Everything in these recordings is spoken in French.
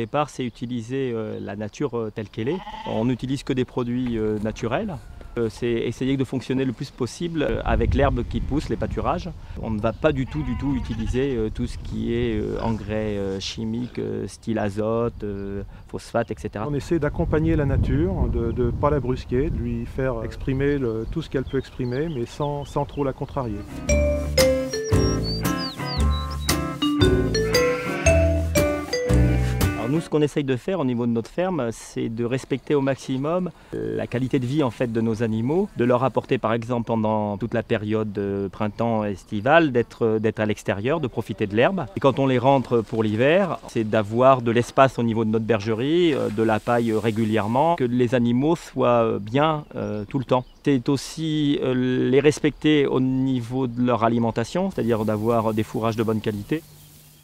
départ, c'est utiliser la nature telle qu'elle est. On n'utilise que des produits naturels. C'est essayer de fonctionner le plus possible avec l'herbe qui pousse, les pâturages. On ne va pas du tout utiliser tout ce qui est engrais chimiques, style azote, phosphate, etc. On essaie d'accompagner la nature, de ne pas la brusquer, de lui faire exprimer tout ce qu'elle peut exprimer, mais sans trop la contrarier. Nous, ce qu'on essaye de faire au niveau de notre ferme, c'est de respecter au maximum la qualité de vie en fait, de nos animaux, de leur apporter par exemple pendant toute la période printemps estivale, d'être à l'extérieur, de profiter de l'herbe. Et quand on les rentre pour l'hiver, c'est d'avoir de l'espace au niveau de notre bergerie, de la paille régulièrement, que les animaux soient bien tout le temps. C'est aussi les respecter au niveau de leur alimentation, c'est-à-dire d'avoir des fourrages de bonne qualité.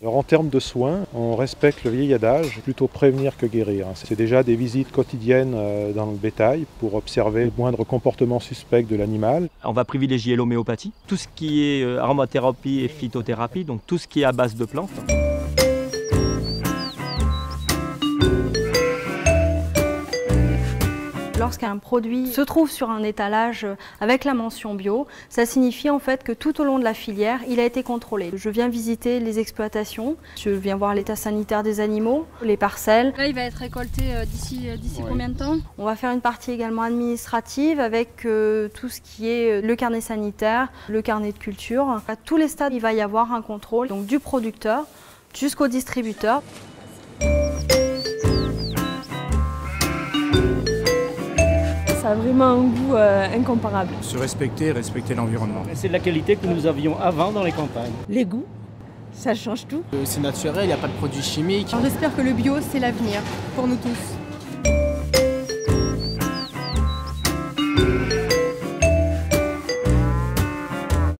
Alors en termes de soins, on respecte le vieil adage, plutôt prévenir que guérir. C'est déjà des visites quotidiennes dans le bétail pour observer le moindre comportement suspect de l'animal. On va privilégier l'homéopathie, tout ce qui est aromathérapie et phytothérapie, donc tout ce qui est à base de plantes. Lorsqu'un produit se trouve sur un étalage avec la mention bio, ça signifie en fait que tout au long de la filière, il a été contrôlé. Je viens visiter les exploitations, je viens voir l'état sanitaire des animaux, les parcelles. Là, il va être récolté d'ici combien de temps? On va faire une partie également administrative avec tout ce qui est le carnet sanitaire, le carnet de culture. À tous les stades, il va y avoir un contrôle, donc du producteur jusqu'au distributeur. Ça a vraiment un goût incomparable. Se respecter l'environnement. C'est de la qualité que nous avions avant dans les campagnes. Les goûts, ça change tout. C'est naturel, il n'y a pas de produits chimiques. J'espère que le bio, c'est l'avenir pour nous tous.